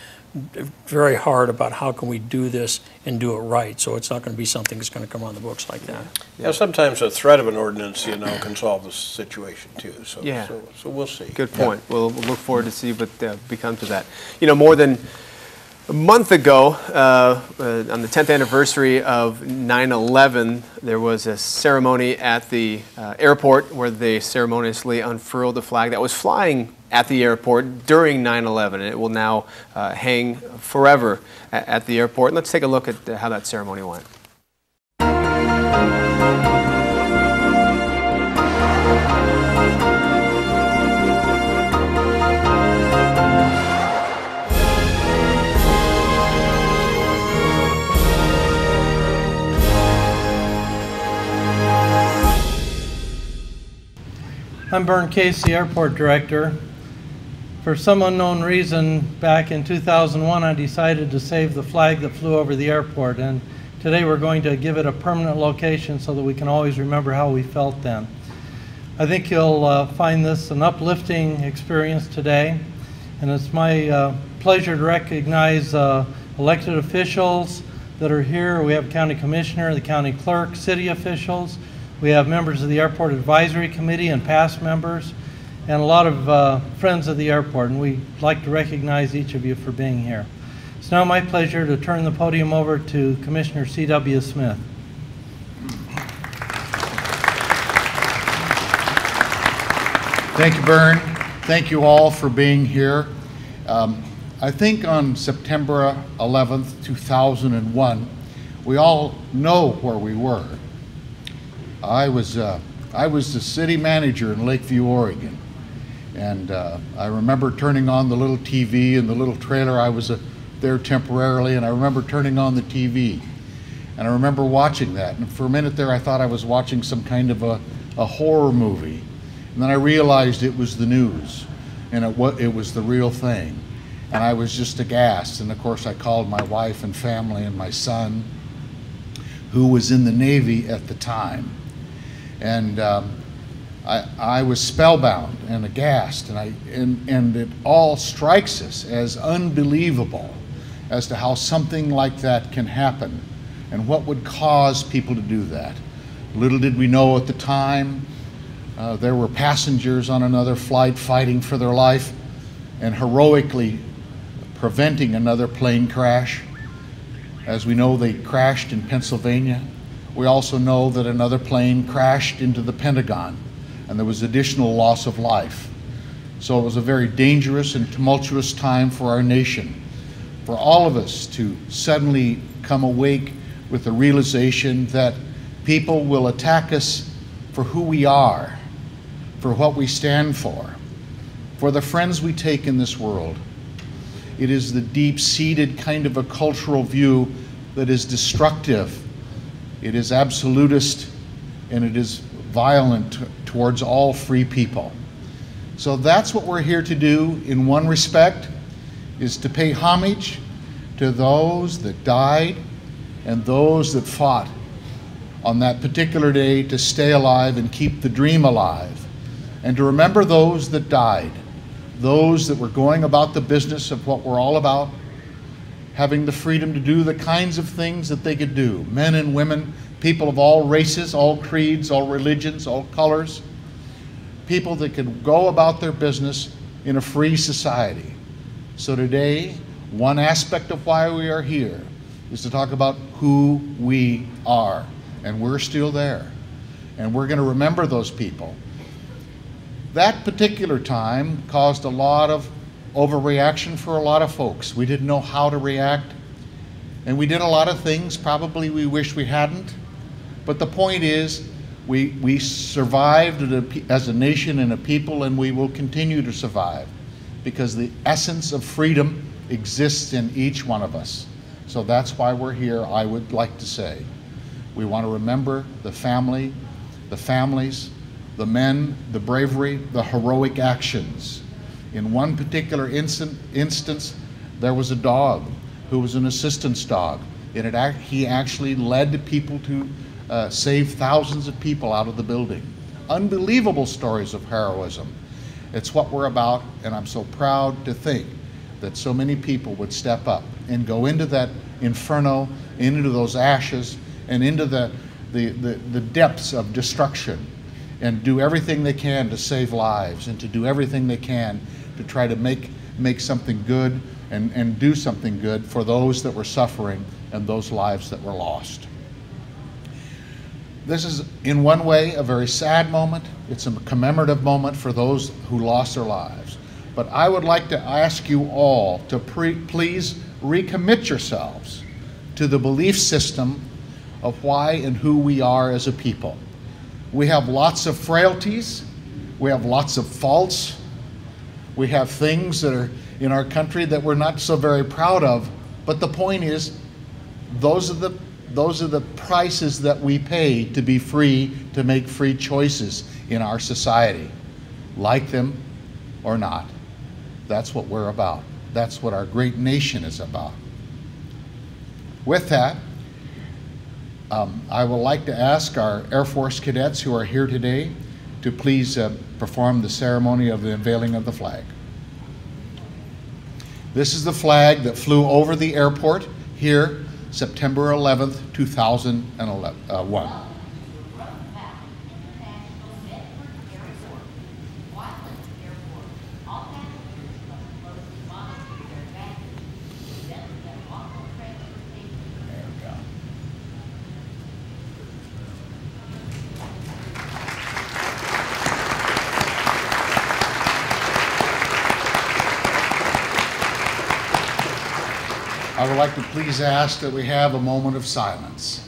very hard about how can we do this and do it right. So it's not going to be something that's going to come on the books like that. Yeah, sometimes the threat of an ordinance, you know, can solve the situation too. So, so we'll see. Good point. Yeah. We'll look forward to see what becomes of that. You know, more than a month ago, on the 10th anniversary of 9/11, there was a ceremony at the airport where they ceremoniously unfurled the flag that was flying at the airport during 9/11, and it will now hang forever at the airport. And let's take a look at how that ceremony went. I'm Vern Casey, Airport Director. For some unknown reason, back in 2001, I decided to save the flag that flew over the airport, and today we're going to give it a permanent location so that we can always remember how we felt then. I think you'll find this an uplifting experience today, and it's my pleasure to recognize elected officials that are here. We have County Commissioner, the County Clerk, city officials. We have members of the Airport Advisory Committee and past members, and a lot of friends of the airport, and we'd like to recognize each of you for being here. It's now my pleasure to turn the podium over to Commissioner C.W. Smith. Thank you, Vern. Thank you all for being here. I think on September 11th, 2001, we all know where we were. I was the city manager in Lakeview, Oregon, and I remember turning on the little TV in the little trailer. I was there temporarily, and I remember turning on the TV, and I remember watching that. And for a minute there, I thought I was watching some kind of a horror movie, and then I realized it was the news, and it was the real thing, and I was just aghast. And of course, I called my wife and family and my son, who was in the Navy at the time. And I was spellbound and aghast, and it all strikes us as unbelievable as to how something like that can happen and what would cause people to do that. Little did we know at the time there were passengers on another flight fighting for their life and heroically preventing another plane crash. As we know, they crashed in Pennsylvania. We also know that another plane crashed into the Pentagon, and there was additional loss of life. So it was a very dangerous and tumultuous time for our nation, for all of us to suddenly come awake with the realization that people will attack us for who we are, for what we stand for the friends we take in this world. It is the deep-seated kind of a cultural view that is destructive. It is absolutist, and it is violent towards all free people. So that's what we're here to do in one respect, is to pay homage to those that died and those that fought on that particular day to stay alive and keep the dream alive, and to remember those that died, those that were going about the business of what we're all about, having the freedom to do the kinds of things that they could do. Men and women, people of all races, all creeds, all religions, all colors. People that could go about their business in a free society. So today, one aspect of why we are here is to talk about who we are. And we're still there. And we're going to remember those people. That particular time caused a lot of overreaction for a lot of folks. We didn't know how to react. And we did a lot of things probably we wish we hadn't. But the point is, we survived as a nation and a people, and we will continue to survive because the essence of freedom exists in each one of us. So that's why we're here, I would like to say. We want to remember the family, the families, the men, the bravery, the heroic actions. In one particular instance, there was a dog who was an assistance dog. He actually led people to save thousands of people out of the building. Unbelievable stories of heroism. It's what we're about, and I'm so proud to think that so many people would step up and go into that inferno, into those ashes, and into the depths of destruction, and do everything they can to save lives, and to do everything they can to try to make something good and do something good for those that were suffering and those lives that were lost. This is, in one way, a very sad moment. It's a commemorative moment for those who lost their lives. But I would like to ask you all to please recommit yourselves to the belief system of why and who we are as a people. We have lots of frailties. We have lots of faults. We have things that are in our country that we're not so very proud of. But the point is, those are the prices that we pay to be free, to make free choices in our society. Like them or not. That's what we're about. That's what our great nation is about. With that, I would like to ask our Air Force cadets who are here today to please perform the ceremony of the unveiling of the flag. This is the flag that flew over the airport here September 11th, 2001. I would like to please ask that we have a moment of silence.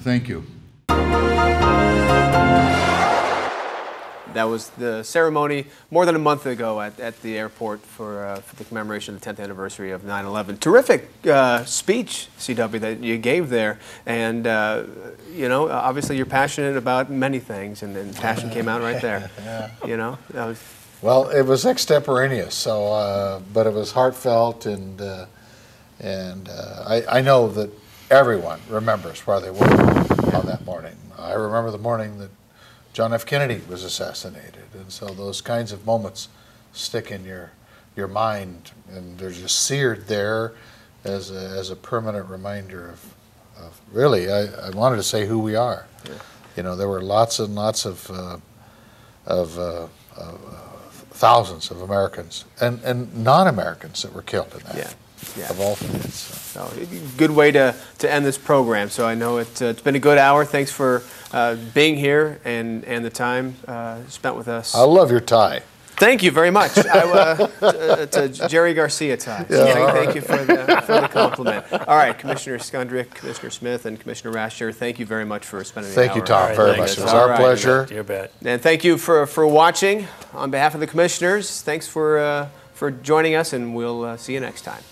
Thank you. That was the ceremony more than a month ago at the airport for the commemoration of the 10th anniversary of 9/11. Terrific speech, CW, that you gave there. And, you know, obviously you're passionate about many things, and passion came out right there. Yeah. You know? That was... Well, it was extemporaneous, so, but it was heartfelt, and I know that everyone remembers where they were on that morning. I remember the morning that John F. Kennedy was assassinated, and so those kinds of moments stick in your mind, and they're just seared there as a permanent reminder really, I wanted to say who we are. Yeah. You know, there were lots and lots of thousands of Americans and non-Americans that were killed in that. Yeah. Of all things. So, good way to end this program. So I know it's been a good hour. Thanks for being here and the time spent with us. I love your tie. Thank you very much. It's a Jerry Garcia tie. So thank you for the compliment. All right, Commissioner Skundrich, Commissioner Smith, and Commissioner Rasher, thank you very much for spending the hour. Thank you, Tom, very much. It was our pleasure. You bet. And thank you for watching. On behalf of the commissioners, thanks for joining us, and we'll see you next time.